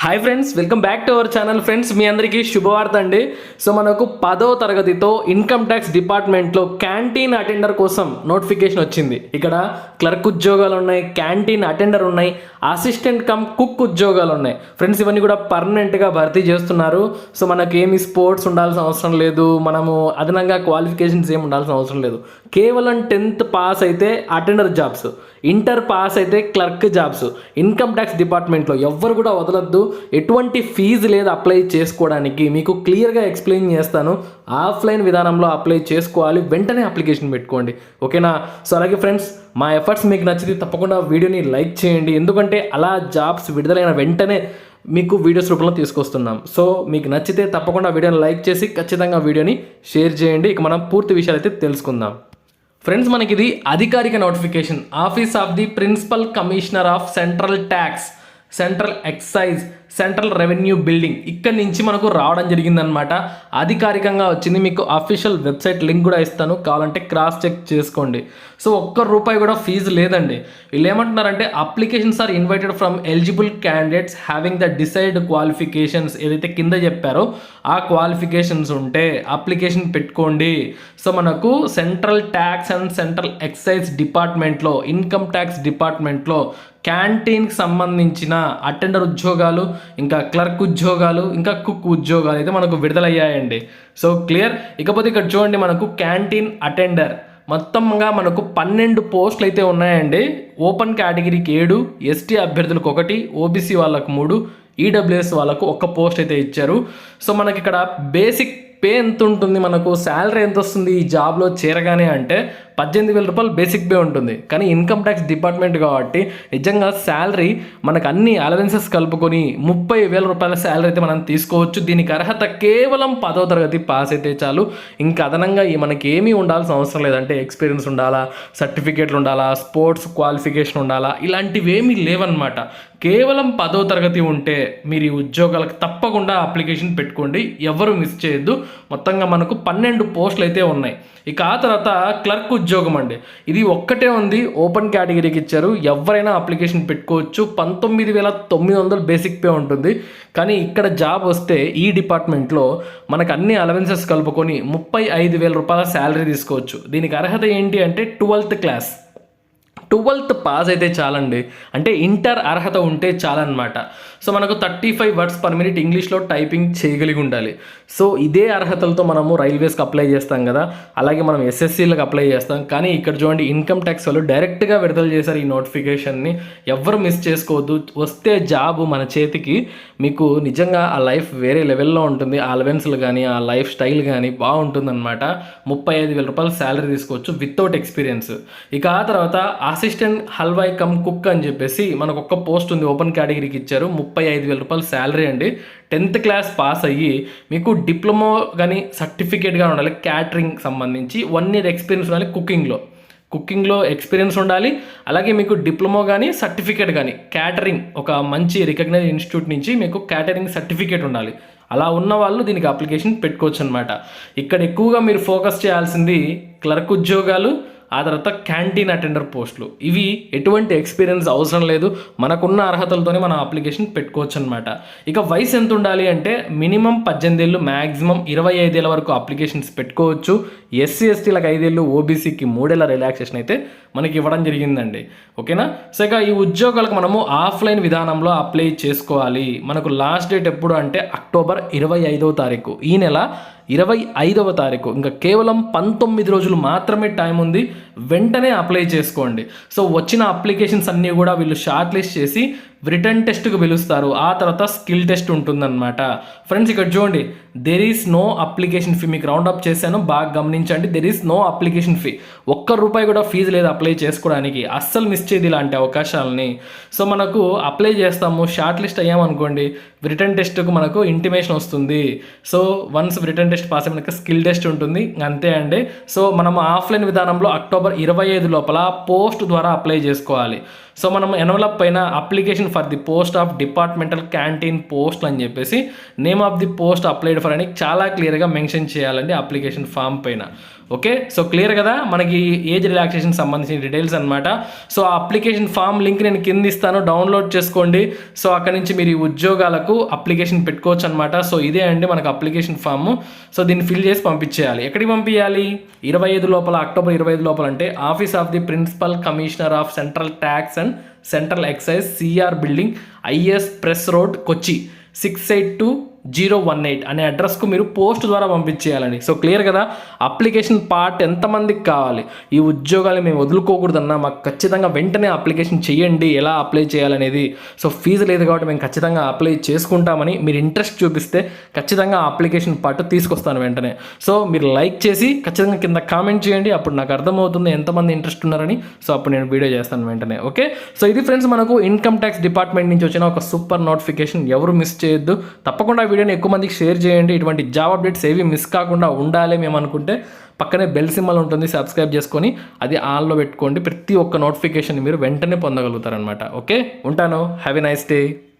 Hi friends, welcome back to our channel. Friends, మీ అందరికీ శుభవార్త అండి. సో మనకు 10వ తరగతితో ఇన్కమ్ ట్యాక్స్ డిపార్ట్మెంట్లో క్యాంటీన్ అటెండర్ కోసం నోటిఫికేషన్ వచ్చింది. ఇక్కడ క్లర్క్ ఉద్యోగాలు ఉన్నాయి, క్యాంటీన్ అటెండర్ ఉన్నాయి, అసిస్టెంట్ కమ్ కుక్ ఉద్యోగాలు ఉన్నాయి. ఫ్రెండ్స్, ఇవన్నీ కూడా పర్మనెంట్గా భర్తీ చేస్తున్నారు. సో మనకి ఏమి స్పోర్ట్స్ ఉండాల్సిన అవసరం లేదు, మనము అదనంగా క్వాలిఫికేషన్స్ ఏమి ఉండాల్సిన అవసరం లేదు. కేవలం 10th పాస్ అయితే అటెండర్ జాబ్స్, ఇంటర్ పాస్ అయితే క్లర్క్ జాబ్స్. ఇన్కమ్ ట్యాక్స్ డిపార్ట్మెంట్లో ఎవ్వరు కూడా వదలొద్దు. ఎటువంటి ఫీజు లేదు అప్లై చేసుకోవడానికి. మీకు క్లియర్గా ఎక్స్ప్లెయిన్ చేస్తాను. ఆఫ్లైన్ విధానంలో అప్లై చేసుకోవాలి, వెంటనే అప్లికేషన్ పెట్టుకోండి, ఓకేనా? సో అలాగే ఫ్రెండ్స్, మా ఎఫర్ట్స్ మీకు నచ్చితే తప్పకుండా వీడియోని లైక్ చేయండి, ఎందుకంటే అలా జాబ్స్ విడుదలైన వెంటనే మీకు వీడియోస్ రూపంలో తీసుకొస్తున్నాం. సో మీకు నచ్చితే తప్పకుండా వీడియోని లైక్ చేసి ఖచ్చితంగా వీడియోని షేర్ చేయండి. ఇక మనం పూర్తి విషయాలు అయితే తెలుసుకుందాం. ఫ్రెండ్స్, మనకి ఇది అధికారిక notification. Office of the principal commissioner of central tax, central excise, central revenue building ఇక్కడి నుంచి మనకు రావడం జరిగిందనమాట. అధికారికంగా వచ్చింది. మీకు అఫీషియల్ వెబ్సైట్ లింక్ కూడా ఇస్తాను, కావాలంటే క్రాస్ చెక్ చేసుకోండి. సో ₹1 కూడా ఫీజు లేదండి. వీళ్ళు ఏమంటున్నారంటే applications are invited from eligible candidates having the desired qualifications. ఏదైతే కింద చెప్పారో ఆ క్వాలిఫికేషన్స్ ఉంటే అప్లికేషన్ పెట్టుకోండి. సో మనకు central tax and central excise డిపార్ట్మెంట్లో, ఇన్కమ్ ట్యాక్స్ డిపార్ట్మెంట్లో క్యాంటీన్కి సంబంధించిన అటెండర్ ఉద్యోగాలు, ఇంకా క్లర్క్ ఉద్యోగాలు, ఇంకా కుక్ ఉద్యోగాలు అయితే మనకు విడుదలయ్యాయండి. So clear. ఇకపోతే ఇక్కడ చూడండి, మనకు క్యాంటీన్ అటెండర్ మొత్తంగా మనకు 12 పోస్టులు అయితే ఉన్నాయండి. ఓపెన్ కేటగిరీకి 7, ఎస్టీ అభ్యర్థులకు 1, ఓబీసీ వాళ్ళకు 3, ఈడబ్ల్యూఎస్ వాళ్ళకు 1 పోస్ట్ అయితే ఇచ్చారు. సో మనకి ఇక్కడ బేసిక్ పే ఎంత ఉంటుంది, మనకు శాలరీ ఎంత వస్తుంది ఈ జాబ్లో చేరగానే అంటే ₹18,000 బేసిక్ పే ఉంటుంది. కానీ ఇన్కమ్ ట్యాక్స్ డిపార్ట్మెంట్ కాబట్టి నిజంగా శాలరీ మనకు అన్ని అలవెన్సెస్ కలుపుకొని ₹30,000 శాలరీ అయితే మనం తీసుకోవచ్చు. దీనికి అర్హత కేవలం 10వ తరగతి పాస్ అయితే చాలు. ఇంకా అదనంగా మనకి ఏమీ ఉండాల్సిన అవసరం లేదంటే ఎక్స్పీరియన్స్ ఉండాలా, సర్టిఫికేట్లు ఉండాలా, స్పోర్ట్స్ క్వాలిఫికేషన్ ఉండాలా, ఇలాంటివి ఏమీ లేవన్నమాట. కేవలం 10వ తరగతి ఉంటే మీరు ఈ ఉద్యోగాలకు తప్పకుండా అప్లికేషన్ పెట్టుకోండి, ఎవరు మిస్ చేయొద్దు. మొత్తంగా మనకు 12 పోస్టులు అయితే ఉన్నాయి. ఇక ఆ తర్వాత క్లర్క్ ఉద్యోగం అండి. ఇది ఒక్కటే ఉంది, ఓపెన్ కేటగిరీకి ఇచ్చారు, ఎవరైనా అప్లికేషన్ పెట్టుకోవచ్చు. 19,900 బేసిక్ పే ఉంటుంది. కానీ ఇక్కడ జాబ్ వస్తే ఈ డిపార్ట్మెంట్లో మనకు అన్ని అలవెన్సెస్ కలుపుకొని ₹35,000 శాలరీ తీసుకోవచ్చు. దీనికి అర్హత ఏంటి అంటే 12th క్లాస్, 12th పాస్ అయితే చాలండి. అంటే ఇంటర్ అర్హత ఉంటే చాలన్నమాట. సో మనకు 35 words per minute ఇంగ్లీష్లో టైపింగ్ చేయగలిగి ఉండాలి. సో ఇదే అర్హతలతో మనము రైల్వేస్కి అప్లై చేస్తాం కదా, అలాగే మనం ఎస్ఎస్సీలకు అప్లై చేస్తాం. కానీ ఇక్కడ చూడండి, ఇన్కమ్ ట్యాక్స్ వాళ్ళు డైరెక్ట్గా విడుదల చేశారు ఈ నోటిఫికేషన్ని. ఎవ్వరు మిస్ చేసుకోవద్దు. వస్తే జాబు మన చేతికి, మీకు నిజంగా ఆ లైఫ్ వేరే లెవెల్లో ఉంటుంది. ఆ అలవెన్స్లు కానీ, ఆ లైఫ్ స్టైల్ కానీ బాగుంటుందన్నమాట. ₹35,000 శాలరీ తీసుకోవచ్చు వితౌట్ ఎక్స్పీరియన్స్. ఇక ఆ తర్వాత అసిస్టెంట్ హల్వాయ్ కమ్ కుక్ అని చెప్పేసి మనకు 1 పోస్ట్ ఉంది, ఓపెన్ కేటగిరీకి ఇచ్చారు. ₹35,000 శాలరీ అండి. 10th క్లాస్ పాస్ అయ్యి మీకు డిప్లొమా కానీ సర్టిఫికేట్ కానీ ఉండాలి. క్యాటరింగ్ సంబంధించి 1 year ఎక్స్పీరియన్స్ ఉండాలి. కుకింగ్లో ఎక్స్పీరియన్స్ ఉండాలి. అలాగే మీకు డిప్లొమా కానీ సర్టిఫికేట్ కానీ, క్యాటరింగ్ ఒక మంచి రికగ్నైజ్ ఇన్స్టిట్యూట్ నుంచి మీకు క్యాటరింగ్ సర్టిఫికేట్ ఉండాలి. అలా ఉన్న వాళ్ళు దీనికి అప్లికేషన్ పెట్టుకోవచ్చు అనమాట. ఇక్కడ ఎక్కువగా మీరు ఫోకస్ చేయాల్సింది క్లర్క్ ఉద్యోగాలు, ఆ తర్వాత క్యాంటీన్ అటెండర్ పోస్టులు. ఇవి ఎటువంటి ఎక్స్పీరియన్స్ అవసరం లేదు, మనకున్న అర్హతలతోనే మనం అప్లికేషన్ పెట్టుకోవచ్చు అనమాట. ఇక వయసు ఎంత ఉండాలి అంటే మినిమం 18 ఏళ్ళు, మ్యాక్సిమం 25 ఏళ్ళ వరకు అప్లికేషన్స్ పెట్టుకోవచ్చు. ఎస్సీ ఎస్టీలకు 5 ఏళ్ళు, ఓబీసీకి 3 ఏళ్ళ రిలాక్సేషన్ అయితే మనకి ఇవ్వడం జరిగిందండి, ఓకేనా? సో ఇక ఈ ఉద్యోగాలకు మనము ఆఫ్లైన్ విధానంలో అప్లై చేసుకోవాలి. మనకు లాస్ట్ డేట్ ఎప్పుడు అంటే అక్టోబర్ 25వ తారీఖు, ఈ నెల 25వ తారీఖు. ఇంకా కేవలం 19 రోజులు మాత్రమే టైం ఉంది, వెంటనే అప్లై చేసుకోండి. సో వచ్చిన అప్లికేషన్స్ అన్నీ కూడా వీళ్ళు షార్ట్ లిస్ట్ చేసి రిటర్న్ టెస్ట్కి పిలుస్తారు. ఆ తర్వాత స్కిల్ టెస్ట్ ఉంటుందన్నమాట. ఫ్రెండ్స్, ఇక్కడ చూడండి, there is no application fee. మీకు రౌండ్ అప్ చేశాను, బాగా గమనించండి. There is no application fee. ₹1 కూడా ఫీజు లేదు అప్లై చేసుకోవడానికి. అస్సలు మిస్ చేయదు ఇలాంటి అవకాశాలని. సో మనకు అప్లై చేస్తాము, షార్ట్ లిస్ట్ అయ్యామనుకోండి, రిటర్న్ టెస్ట్కు మనకు ఇంటిమేషన్ వస్తుంది. So once return test pass అయినాక స్కిల్ టెస్ట్ ఉంటుంది, అంతే అండి. సో మనం ఆఫ్లైన్ విధానంలో అక్టోబర్ 25 లోపల పోస్ట్ ద్వారా అప్లై చేసుకోవాలి. సో మనం ఎన్వలప్ పైన application for the post of departmental canteen post అని చెప్పేసి name of the post applied for అని చాలా క్లియర్గా మెన్షన్ చేయాలండి అప్లికేషన్ ఫామ్ పైన. ఓకే, సో క్లియర్ కదా మనకి ఏజ్ రిలాక్సేషన్ సంబంధించిన డీటెయిల్స్ అనమాట. సో ఆ అప్లికేషన్ ఫామ్ లింక్ నేను కింద ఇస్తాను, డౌన్లోడ్ చేసుకోండి. సో అక్కడ నుంచి మీరు ఈ ఉద్యోగాలకు అప్లికేషన్ పెట్టుకోవచ్చు అనమాట. సో ఇదే అండి మనకు అప్లికేషన్ ఫామ్. సో దీన్ని ఫిల్ చేసి పంపించేయాలి. ఎక్కడికి పంపించాలి? 25 లోపల, అక్టోబర్ 25 లోపల అంటే office of the principal commissioner of central tax and central excise, CR building, IS press road, Kochi 682018 అనే అడ్రస్కు మీరు పోస్ట్ ద్వారా పంపించేయాలండి. సో క్లియర్ కదా. అప్లికేషన్ పార్ట్ ఎంతమందికి కావాలి? ఈ ఉద్యోగాలు మేము వదులుకోకూడదన్నా మాకు ఖచ్చితంగా వెంటనే అప్లికేషన్ చేయండి. ఎలా అప్లై చేయాలనేది. సో ఫీజు లేదు కాబట్టి మేము ఖచ్చితంగా అప్లై చేసుకుంటామని మీరు ఇంట్రెస్ట్ చూపిస్తే ఖచ్చితంగా అప్లికేషన్ పార్ట్ తీసుకొస్తాను వెంటనే. సో మీరు లైక్ చేసి ఖచ్చితంగా కింద కామెంట్ చేయండి, అప్పుడు నాకు అర్థమవుతుంది ఎంతమంది ఇంట్రెస్ట్ ఉన్నారని. సో అప్పుడు నేను వీడియో చేస్తాను వెంటనే. ఓకే, సో ఇది ఫ్రెండ్స్ మనకు ఇన్కమ్ ట్యాక్స్ డిపార్ట్మెంట్ నుంచి వచ్చిన ఒక సూపర్ నోటిఫికేషన్. ఎవరు మిస్ చేయొద్దు, తప్పకుండా వీడియోని ఎక్కువ మందికి షేర్ చేయండి. ఇటువంటి జాబ్ అప్డేట్స్ ఏవి మిస్ కాకుండా ఉండాలి మేము అనుకుంటే పక్కనే బెల్ సింబల్ ఉంటుంది, సబ్స్క్రైబ్ చేసుకొని అది ఆన్లో పెట్టుకోండి. ప్రతి ఒక్క నోటిఫికేషన్ మీరు వెంటనే పొందగలుగుతారనమాట. ఓకే, ఉంటాను. Have a nice day.